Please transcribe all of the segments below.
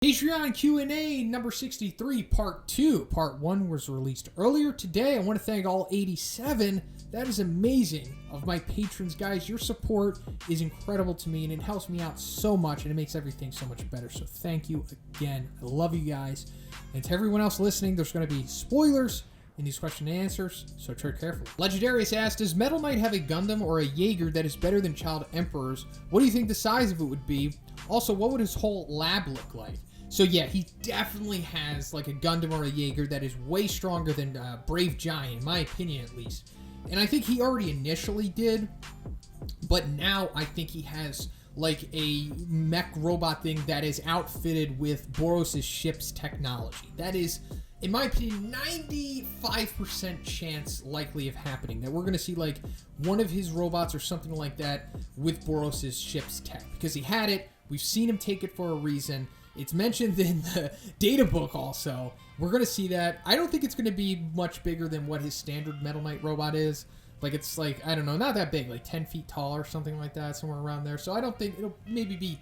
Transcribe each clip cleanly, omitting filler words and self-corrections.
Patreon Q&A number 63, part 2. Part 1 was released earlier today. I want to thank all 87. That is amazing of my patrons, guys. Your support is incredible to me, and it helps me out so much, and it makes everything so much better. So thank you again. I love you guys. And to everyone else listening, there's going to be spoilers in these question and answers, so tread carefully. Legandaryus asked, does Metal Knight have a Gundam or a Jaeger that is better than Child Emperor's? What do you think the size of it would be? Also, what would his whole lab look like? So yeah, he definitely has like a Gundam or a Jaeger that is way stronger than Brave Giant, in my opinion at least. And I think he already initially did, but now I think he has like a mech robot thing that is outfitted with Boros' ship's technology. That is, in my opinion, 95% chance likely of happening. That we're going to see like one of his robots or something like that with Boros' ship's tech. Because he had it, we've seen him take it for a reason. It's mentioned in the data book also. We're going to see that. I don't think it's going to be much bigger than what his standard Metal Knight robot is. Like, it's like, I don't know, not that big, like 10 feet tall or something like that, somewhere around there. So I don't think it'll maybe be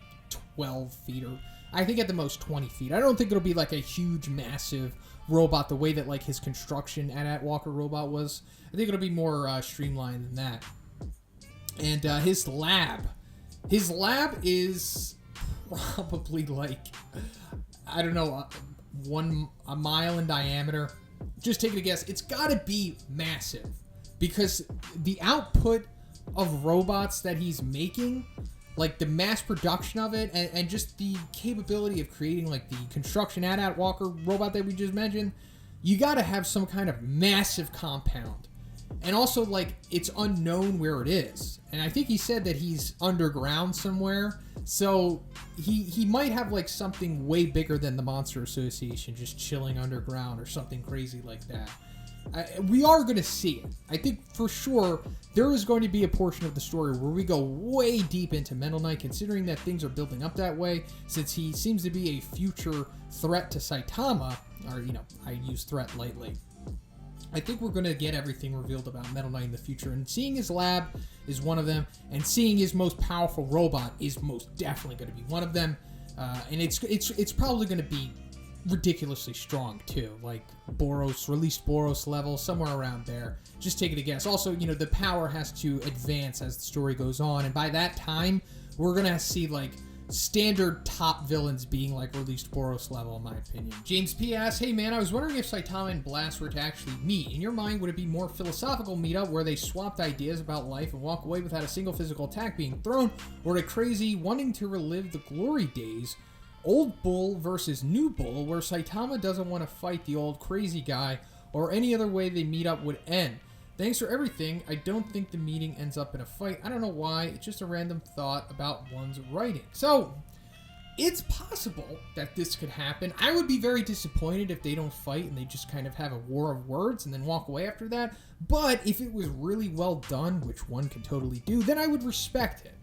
12 feet or I think at the most 20 feet. I don't think it'll be like a huge, massive robot the way that like his construction at Walker robot was. I think it'll be more streamlined than that. And his lab is probably like, I don't know, a mile in diameter. Just taking a guess. It's got to be massive because the output of robots that he's making, like the mass production of it, and just the capability of creating like the construction at Walker robot that we just mentioned, you got to have some kind of massive compound. And also, like, it's unknown where it is. And I think he said that he's underground somewhere. So he might have, like, something way bigger than the Monster Association just chilling underground or something crazy like that. We are going to see it. I think for sure there is going to be a portion of the story where we go way deep into Metal Knight, considering that things are building up that way, since he seems to be a future threat to Saitama. Or, you know, I use threat lightly. I think we're going to get everything revealed about Metal Knight in the future, and seeing his lab is one of them, and seeing his most powerful robot is most definitely going to be one of them, and it's probably going to be ridiculously strong too, like released Boros level, somewhere around there. Just taking a guess. Also, you know, the power has to advance as the story goes on, and by that time, we're going to see like standard top villains being like released Boros level, in my opinion. James P. asks, hey man, I was wondering if Saitama and Blast were to actually meet. In your mind, would it be more philosophical meetup where they swapped ideas about life and walk away without a single physical attack being thrown, or a crazy wanting to relive the glory days, old bull versus new bull, where Saitama doesn't want to fight the old crazy guy, or any other way they meet up would end? Thanks for everything. I don't think the meeting ends up in a fight. I don't know why. It's just a random thought about one's writing. So, it's possible that this could happen. I would be very disappointed if they don't fight and they just kind of have a war of words and then walk away after that. But if it was really well done, which one could totally do, then I would respect it.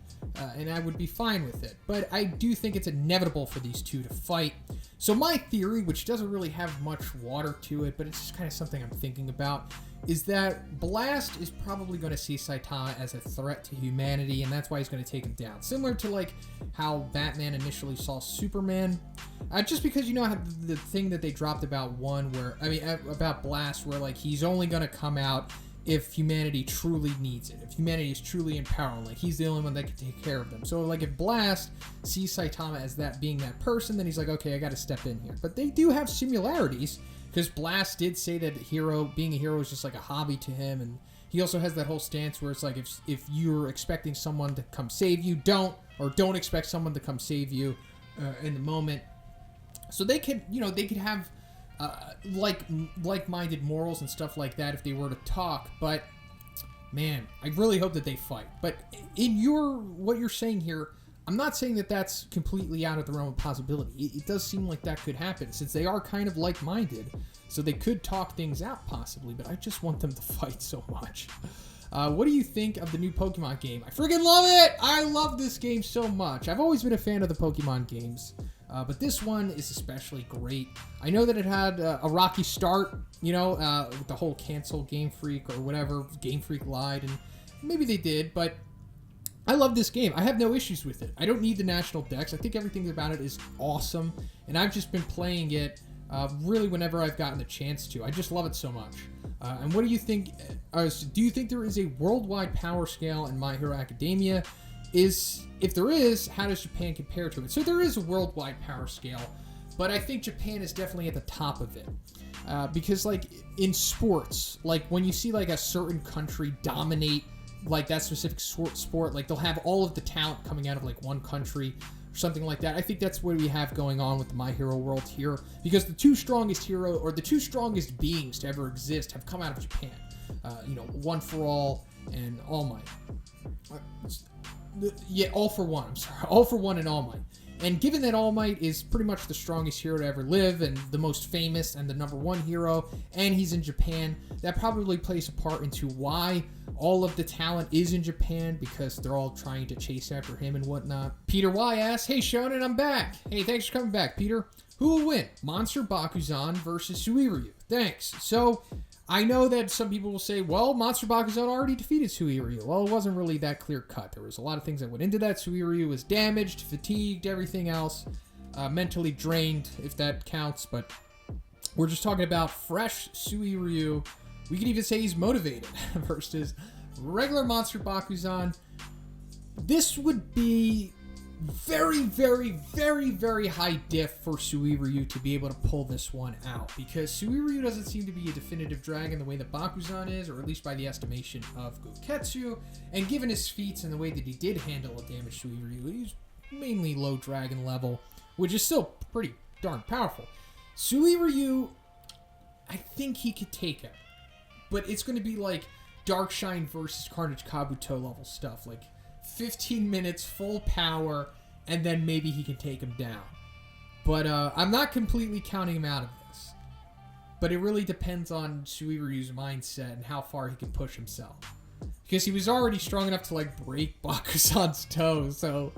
And I would be fine with it. But I do think it's inevitable for these two to fight. So my theory, which doesn't really have much water to it, but it's just kind of something I'm thinking about, is that Blast is probably going to see Saitama as a threat to humanity, and that's why he's going to take him down. Similar to like how Batman initially saw Superman. Just because, you know, the thing that they dropped about about Blast, where like he's only going to come out if humanity truly needs it, if humanity is truly in power, like he's the only one that can take care of them. So like if Blast sees Saitama as that being that person, then he's like, okay, I got to step in here. But they do have similarities, because Blast did say that being a hero is just like a hobby to him, and he also has that whole stance where it's like if you're expecting someone to come save you, don't expect someone to come save you in the moment. So they could have like-minded morals and stuff like that if they were to talk, but man, I really hope that they fight. But in what you're saying here, I'm not saying that that's completely out of the realm of possibility. It does seem like that could happen, since they are kind of like-minded, so they could talk things out possibly, but I just want them to fight so much. What do you think of the new Pokemon game? I freaking love it! I love this game so much. I've always been a fan of the Pokemon games, but this one is especially great. I know that it had a rocky start, you know, with the whole cancel Game Freak or whatever. Game Freak lied, and maybe they did, but I love this game. I have no issues with it. I don't need the national dex. I think everything about it is awesome, and I've just been playing it really whenever I've gotten the chance to. I just love it so much. And what do you think? Do you think there is a worldwide power scale in My Hero Academia? If there is, how does Japan compare to it? So there is a worldwide power scale, but I think Japan is definitely at the top of it. Because like in sports, like when you see like a certain country dominate like that specific sport, like they'll have all of the talent coming out of like one country or something like that. I think that's what we have going on with the My Hero world here, because the two strongest beings to ever exist have come out of Japan. One for All and All Might. All for One. I'm sorry, All for One and All Might. And given that All Might is pretty much the strongest hero to ever live and the most famous and the #1 hero, and he's in Japan, that probably plays a part into why all of the talent is in Japan, because they're all trying to chase after him and whatnot. Peter Y asks, "Hey Shonen, I'm back." Hey, thanks for coming back, Peter. Who will win? Monster Bakuzan versus Suiryu? Thanks. So, I know that some people will say, well, Monster Bakuzan already defeated Suiryu. Well, it wasn't really that clear cut. There was a lot of things that went into that. Suiryu was damaged, fatigued, everything else. Mentally drained, if that counts. But we're just talking about fresh Suiryu. We could even say he's motivated versus regular Monster Bakuzan. This would be very, very, very, very high diff for Suiryu to be able to pull this one out, because Suiryu doesn't seem to be a definitive dragon the way that Bakuzan is, or at least by the estimation of Goketsu, and given his feats and the way that he did handle a damaged Suiryu, he's mainly low dragon level, which is still pretty darn powerful. Suiryu, I think he could take him, but it's going to be like Darkshine versus Carnage Kabuto level stuff, like 15 minutes, full power, and then maybe he can take him down. But I'm not completely counting him out of this. But it really depends on Suiryu's mindset and how far he can push himself. Because he was already strong enough to like break Bakuzan's toe, so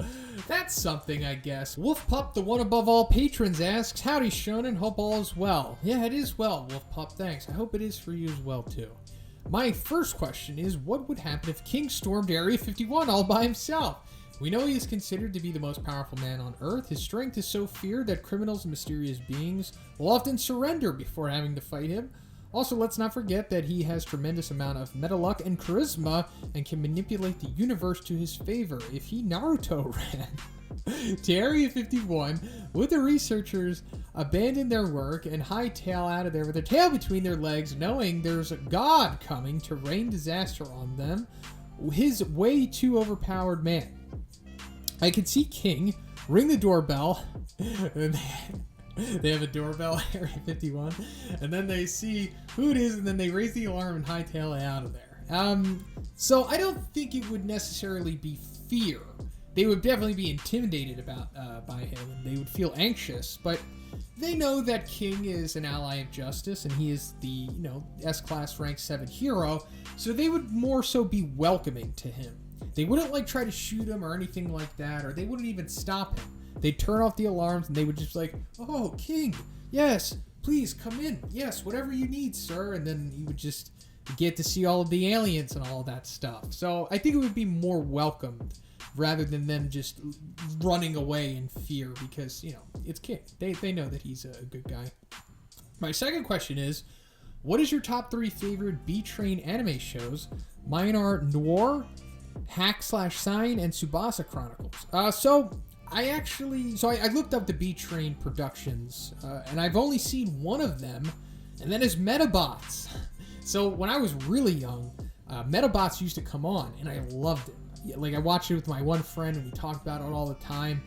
that's something, I guess. Wolf Pup, the one above all patrons, asks, "Howdy Shonen, hope all is well." Yeah, it is well, Wolf Pup, thanks. I hope it is for you as well, too. My first question is, what would happen if King stormed Area 51 all by himself? We know he is considered to be the most powerful man on Earth. His strength is so feared that criminals and mysterious beings will often surrender before having to fight him. Also, let's not forget that he has tremendous amount of meta luck and charisma and can manipulate the universe to his favor. If he Naruto ran to Area 51, would the researchers abandon their work and hightail out of there with their tail between their legs, knowing there's a god coming to rain disaster on them? His way too overpowered man. I could see King ring the doorbell. They have a doorbell at Area 51, and then they see who it is, and then they raise the alarm and hightail it out of there. So I don't think it would necessarily be fear. They would definitely be intimidated by him, and they would feel anxious, but they know that King is an ally of justice, and he is the, S-class rank 7 hero, so they would more so be welcoming to him. They wouldn't try to shoot him or anything like that, or they wouldn't even stop him. They'd turn off the alarms, and they would just "Oh, King, yes, please come in. Yes, whatever you need, sir." And then you would just get to see all of the aliens and all of that stuff. So I think it would be more welcomed rather than them just running away in fear, because, it's King. They know that he's a good guy. My second question is, what is your top 3 favorite B-Train anime shows? Mine are Noir, Hack/Sign, and Tsubasa Chronicles. I looked up the B-Train productions, and I've only seen one of them, and that is Metabots. So when I was really young, Metabots used to come on, and I loved it. I watched it with my one friend, and we talked about it all the time.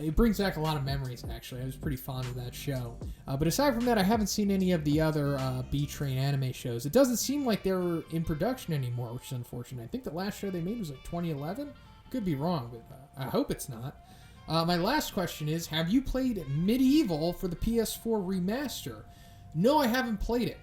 It brings back a lot of memories, actually. I was pretty fond of that show. But aside from that, I haven't seen any of the other B-Train anime shows. It doesn't seem like they're in production anymore, which is unfortunate. I think the last show they made was 2011? Could be wrong, but I hope it's not. My last question is, have you played Medieval for the PS4 remaster? No, I haven't played it.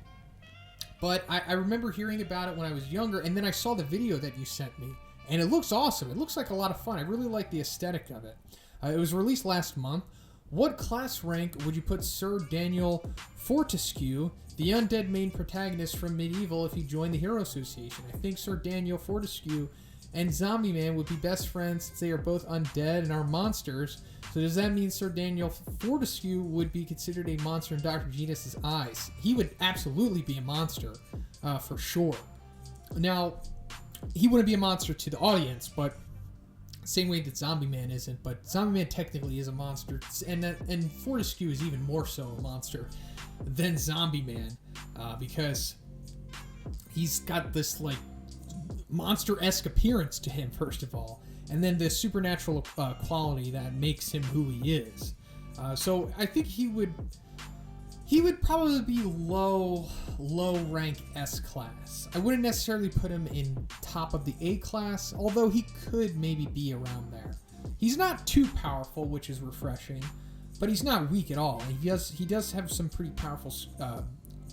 But I remember hearing about it when I was younger, and then I saw the video that you sent me, and it looks awesome. It looks like a lot of fun. I really like the aesthetic of it. It was released last month. What class rank would you put Sir Daniel Fortescue, the undead main protagonist from Medieval, if he joined the Hero Association? I think Sir Daniel Fortescue and Zombie Man would be best friends since they are both undead and are monsters. So does that mean Sir Daniel Fortescue would be considered a monster in Dr. Genus's eyes? He would absolutely be a monster, for sure. Now, he wouldn't be a monster to the audience, but same way that Zombie Man isn't. But Zombie Man technically is a monster, and Fortescue is even more so a monster than Zombie Man, because he's got this like monster-esque appearance to him, first of all, and then the supernatural quality that makes him who he is. So I think he would probably be low rank S class. I wouldn't necessarily put him in top of the A class, although he could maybe be around there. He's not too powerful, which is refreshing, but he's not weak at all. He does have some pretty powerful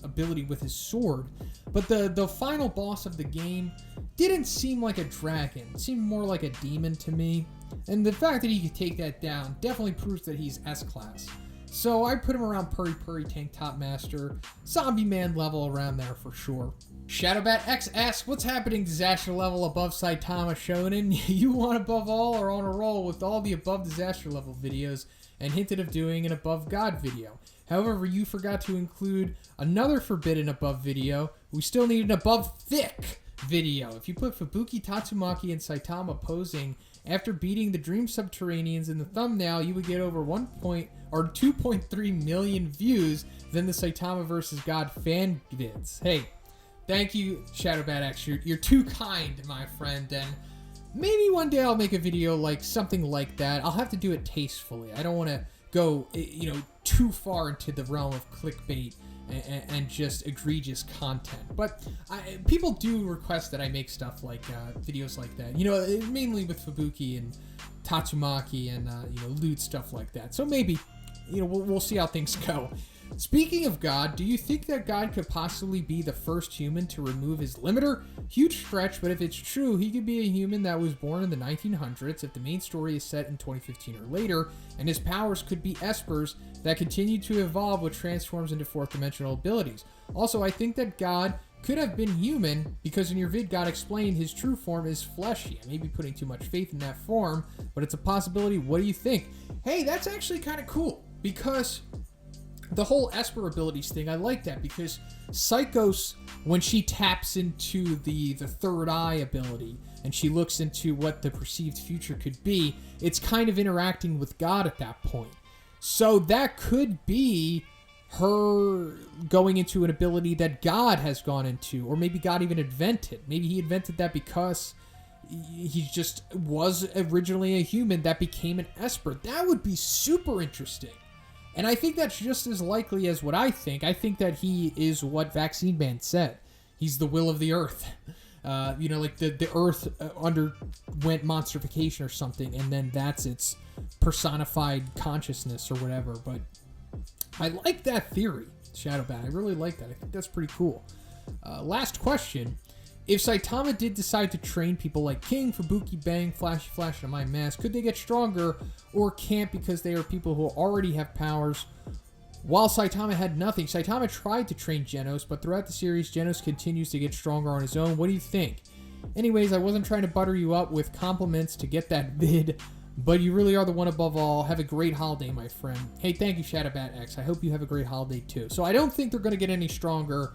ability with his sword, but the final boss of the game didn't seem like a dragon. It seemed more like a demon to me, and the fact that he could take that down definitely proves that he's S class. So I put him around Purry Purry Tank Top Master, Zombie Man level around there for sure. ShadowBatX asks, what's happening disaster level above Saitama Shonen? You want above all or on a roll with all the above disaster level videos and hinted of doing an above God video. However, you forgot to include another forbidden above video. We still need an above thick video. If you put Fubuki, Tatsumaki, and Saitama posing after beating the Dream Subterraneans in the thumbnail, you would get over 2.3 million views than the Saitama vs. God fan vids. Hey, thank you, ShadowBatX. You're too kind, my friend, and maybe one day I'll make a video like something like that. I'll have to do it tastefully. I don't want to go, too far into the realm of clickbait and just egregious content. But people do request that I make stuff like videos like that. Mainly with Fubuki and Tatsumaki and loot stuff like that. So maybe, we'll see how things go. Speaking of God, do you think that God could possibly be the first human to remove his limiter? Huge stretch, but if it's true, he could be a human that was born in the 1900s if the main story is set in 2015 or later, and his powers could be espers that continue to evolve, which transforms into fourth dimensional abilities. Also, I think that God could have been human, because in your vid, God explained his true form is fleshy. I may be putting too much faith in that form, but it's a possibility. What do you think? Hey, that's actually kind of cool, because the whole Esper abilities thing, I like that, because Psychos, when she taps into the third eye ability and she looks into what the perceived future could be, it's kind of interacting with God at that point. So that could be her going into an ability that God has gone into, or maybe God even invented. Maybe he invented that because he just was originally a human that became an Esper. That would be super interesting. And I think that's just as likely as what I think. I think that he is what Vaccine Man said. He's the will of the earth. Like the earth underwent monsterification or something, and then that's its personified consciousness or whatever. But I like that theory, ShadowBat. I really like that. I think that's pretty cool. Last question. If Saitama did decide to train people like King, Fubuki, Bang, Flashy Flash, and My Mask, could they get stronger, or can't because they are people who already have powers, while Saitama had nothing? Saitama tried to train Genos, but throughout the series, Genos continues to get stronger on his own. What do you think? Anyways, I wasn't trying to butter you up with compliments to get that vid, but you really are the one above all. Have a great holiday, my friend. Hey, thank you, ShadowBatX. I hope you have a great holiday, too. So I don't think they're going to get any stronger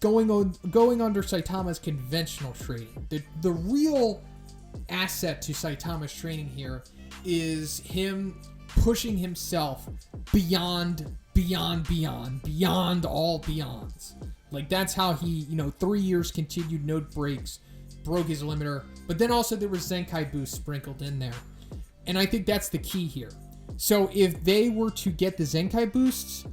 going under Saitama's conventional training. The real asset to Saitama's training here is him pushing himself beyond all beyonds. Like, that's how he, 3 years continued node breaks, broke his limiter, but then also there was Zenkai boost sprinkled in there. And I think that's the key here. So if they were to get the Zenkai boosts,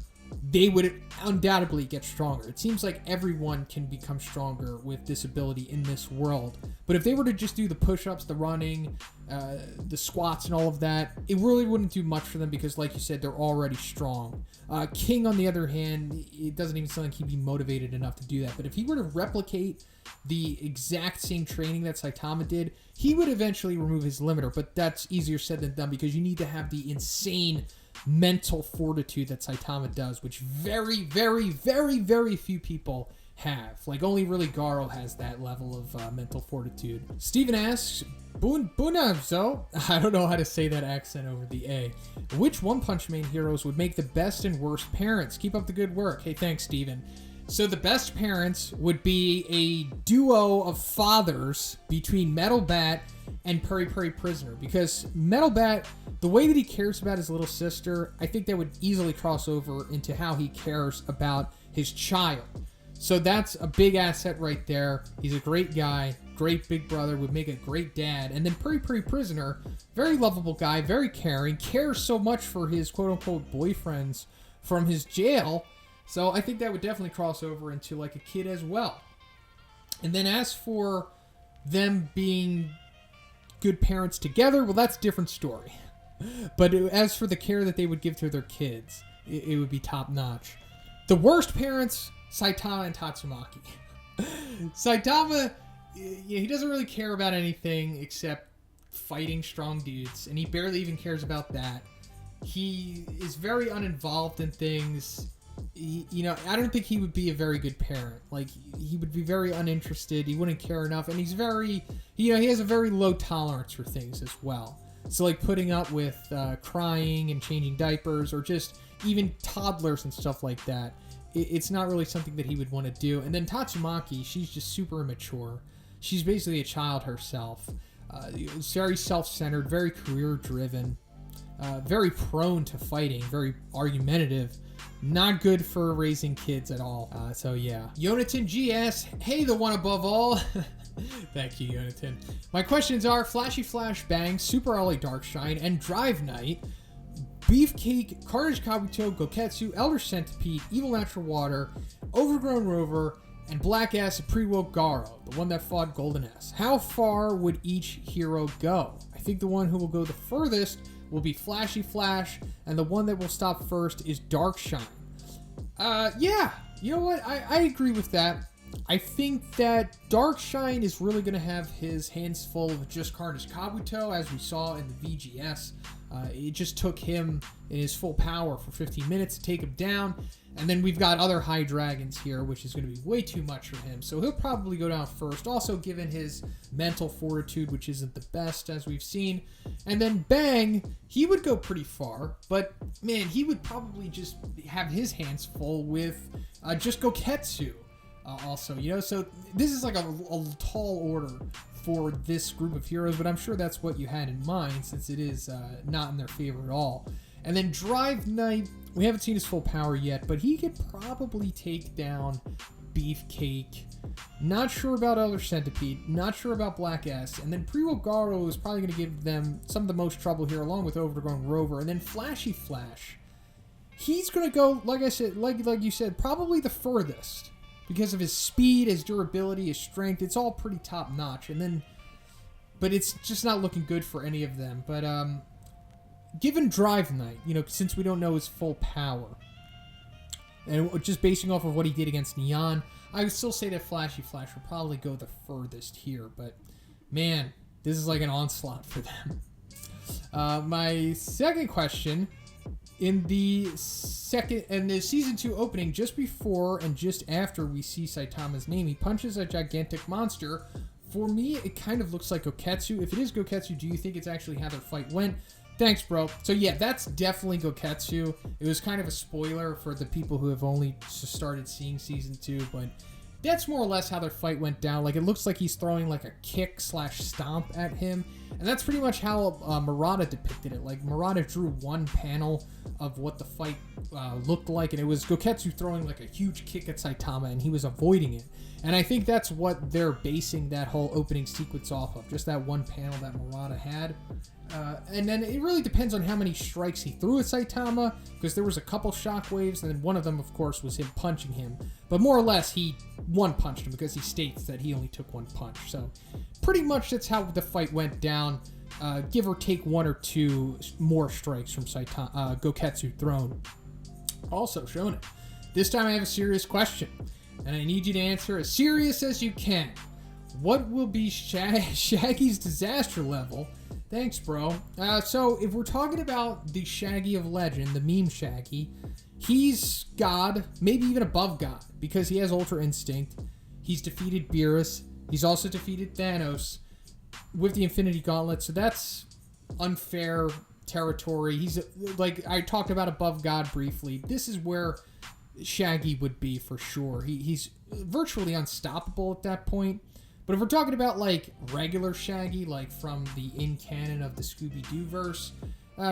they would undoubtedly get stronger. It seems like everyone can become stronger with this ability in this world. But if they were to just do the push-ups, the running, the squats, and all of that, it really wouldn't do much for them because, like you said, they're already strong. King, on the other hand, it doesn't even sound like he'd be motivated enough to do that. But if he were to replicate the exact same training that Saitama did, he would eventually remove his limiter. But that's easier said than done because you need to have the insane mental fortitude that Saitama does, which very, very, very, very few people have. Like, only really Garo has that level of mental fortitude. Steven asks, Bunazo, I don't know how to say that accent over the A. Which One Punch Man heroes would make the best and worst parents? Keep up the good work. Hey, thanks, Steven. So the best parents would be a duo of fathers between Metal Bat and Puri Puri Prisoner. Because Metal Bat, the way that he cares about his little sister, I think that would easily cross over into how he cares about his child. So that's a big asset right there. He's a great guy, great big brother, would make a great dad. And then Puri Puri Prisoner, very lovable guy, very caring, cares so much for his quote-unquote boyfriends from his jail. So I think that would definitely cross over into like a kid as well. And then as for them being good parents together, well, that's a different story. But as for the care that they would give to their kids, it would be top-notch. The worst parents, Saitama and Tatsumaki. Saitama, he doesn't really care about anything except fighting strong dudes, and he barely even cares about that. He is very uninvolved in things. I don't think he would be a very good parent. Like, he would be very uninterested. He wouldn't care enough, and he's very, he has a very low tolerance for things as well. So, like, putting up with crying and changing diapers, or just even toddlers and stuff like that, it's not really something that he would want to do. And then Tatsumaki, she's just super immature. She's basically a child herself. It's very self-centered, very career-driven, very prone to fighting, very argumentative. Not good for raising kids at all. So yeah. Yonatan G asks, hey, the one above all. Thank you, Yonatan. My questions are Flashy Flash Bang, Super Early Darkshine, and Drive Night, Beefcake, Carnage Kabuto, Goketsu, Elder Centipede, Evil Natural Water, Overgrown Rover, and Black Ass Pre-Woke Garo, the one that fought Golden S. How far would each hero go? I think the one who will go the furthest will be Flashy Flash, and the one that will stop first is Darkshine. Yeah, you know what? I agree with that. I think that Darkshine is really going to have his hands full of just Carnage Kabuto, as we saw in the VGS. It just took him in his full power for 15 minutes to take him down. And then we've got other high dragons here, which is going to be way too much for him. So he'll probably go down first. Also, given his mental fortitude, which isn't the best, as we've seen. And then Bang, he would go pretty far. But, man, he would probably just have his hands full with just Goketsu. Also, so this is like a tall order for this group of heroes, but I'm sure that's what you had in mind, since it is not in their favor at all. And then Drive Night, we haven't seen his full power yet, but he could probably take down Beefcake. Not sure about Elder Centipede, not sure about Black S, and then Pre-Woke Garo is probably going to give them some of the most trouble here, along with Overgrown Rover, and then Flashy Flash. He's going to go, like I said, like you said, probably the furthest. Because of his speed, his durability, his strength, it's all pretty top-notch. But it's just not looking good for any of them. But, given Drive Night, since we don't know his full power, and just basing off of what he did against Neon, I would still say that Flashy Flash will probably go the furthest here. But, man, this is like an onslaught for them. My second question... In the season 2 opening, just before and just after we see Saitama's name, he punches a gigantic monster. For me, it kind of looks like Goketsu. If it is Goketsu, do you think it's actually how their fight went? Thanks, bro. So yeah, that's definitely Goketsu. It was kind of a spoiler for the people who have only started seeing season 2, but that's more or less how their fight went down. Like, it looks like he's throwing like a kick/stomp at him. And that's pretty much how Murata depicted it. Like, Murata drew one panel of what the fight looked like, and it was Goketsu throwing like a huge kick at Saitama, and he was avoiding it. And I think that's what they're basing that whole opening sequence off of, just that one panel that Murata had. And then it really depends on how many strikes he threw at Saitama, because there was a couple shockwaves, and then one of them, of course, was him punching him. But more or less, he one-punched him, because he states that he only took one punch. So pretty much that's how the fight went down, give or take one or two more strikes from Goketsu thrown. Also, Shonen, this time I have a serious question, and I need you to answer as serious as you can. What will be Shaggy's disaster level Thanks, bro. So if we're talking about the Shaggy of legend, the meme Shaggy, he's God, maybe even above God, because he has Ultra Instinct. He's defeated Beerus. He's also defeated Thanos with the Infinity Gauntlet, so that's unfair territory. He's, like I talked about above God briefly. This is where Shaggy would be for sure. He's virtually unstoppable at that point. But if we're talking about, like, regular Shaggy, like from the in-canon of the Scooby-Doo verse,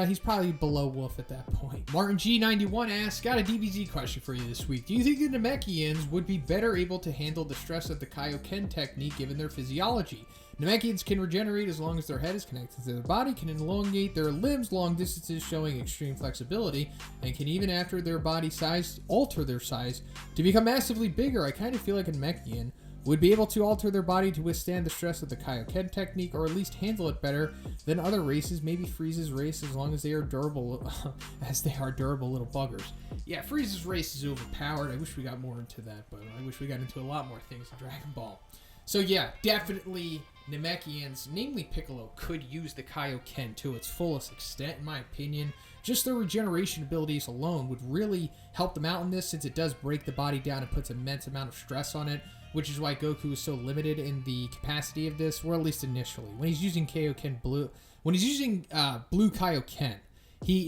he's probably below Wolf at that point. Martin G91 asks, got a DBZ question for you this week. Do you think the Namekians would be better able to handle the stress of the Kaioken technique given their physiology? Namekians can regenerate as long as their head is connected to their body, can elongate their limbs long distances showing extreme flexibility, and can even after their body size alter their size to become massively bigger. I kind of feel like a Namekian would be able to alter their body to withstand the stress of the Kaioken technique, or at least handle it better than other races, maybe Frieza's race, as long as they are durable, little buggers. Yeah, Frieza's race is overpowered. I wish we got more into that, but I wish we got into a lot more things in Dragon Ball. So yeah, definitely Namekians, namely Piccolo, could use the Kaioken to its fullest extent, in my opinion. Just their regeneration abilities alone would really help them out in this, since it does break the body down and puts immense amount of stress on it, which is why Goku is so limited in the capacity of this, or at least initially. When he's using Kaioken Blue, Blue Kaioken,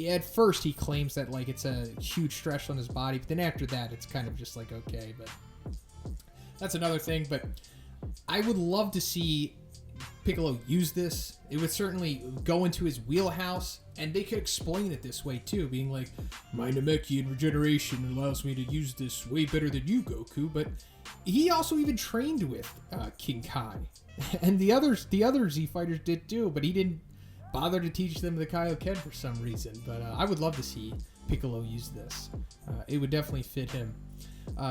at first he claims that, like, it's a huge stress on his body, but then after that it's kind of just like, okay, but that's another thing. But I would love to see Piccolo use this. It would certainly go into his wheelhouse, and they could explain it this way too, being like, my Namekian regeneration allows me to use this way better than you, Goku. But he also even trained with King Kai, and the other Z fighters did too, but he didn't bother to teach them the Kaioken for some reason. But I would love to see Piccolo use this. It would definitely fit him.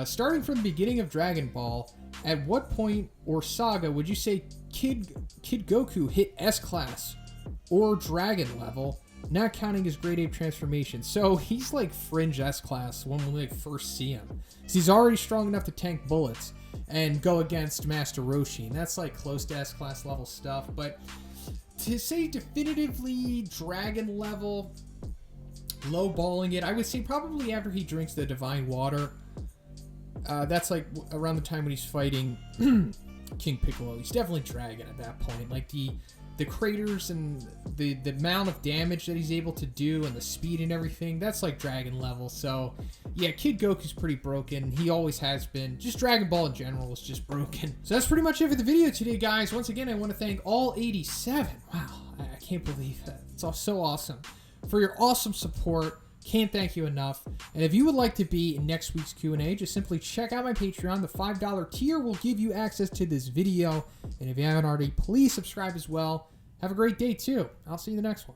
Starting from the beginning of Dragon Ball, at what point or saga would you say Kid Goku hit S-Class or Dragon level, not counting his Great Ape transformation? So he's like fringe S-Class when we first see him. So he's already strong enough to tank bullets and go against Master Roshi, and that's like close to S-Class level stuff. But to say definitively Dragon level, low-balling it, I would say probably after he drinks the Divine Water. That's like around the time when he's fighting King Piccolo. He's definitely Dragon at that point. Like the craters and the amount of damage that he's able to do and the speed and everything, that's like Dragon level. So yeah, Kid Goku's pretty broken. He always has been. Just Dragon Ball in general is just broken. So that's pretty much it for the video today, guys. Once again, I want to thank all 87. Wow, I can't believe that. It's all so awesome. For your awesome support. Can't thank you enough. And if you would like to be in next week's Q&A, just simply check out my Patreon. The $5 tier will give you access to this video. And if you haven't already, please subscribe as well. Have a great day, too. I'll see you in the next one.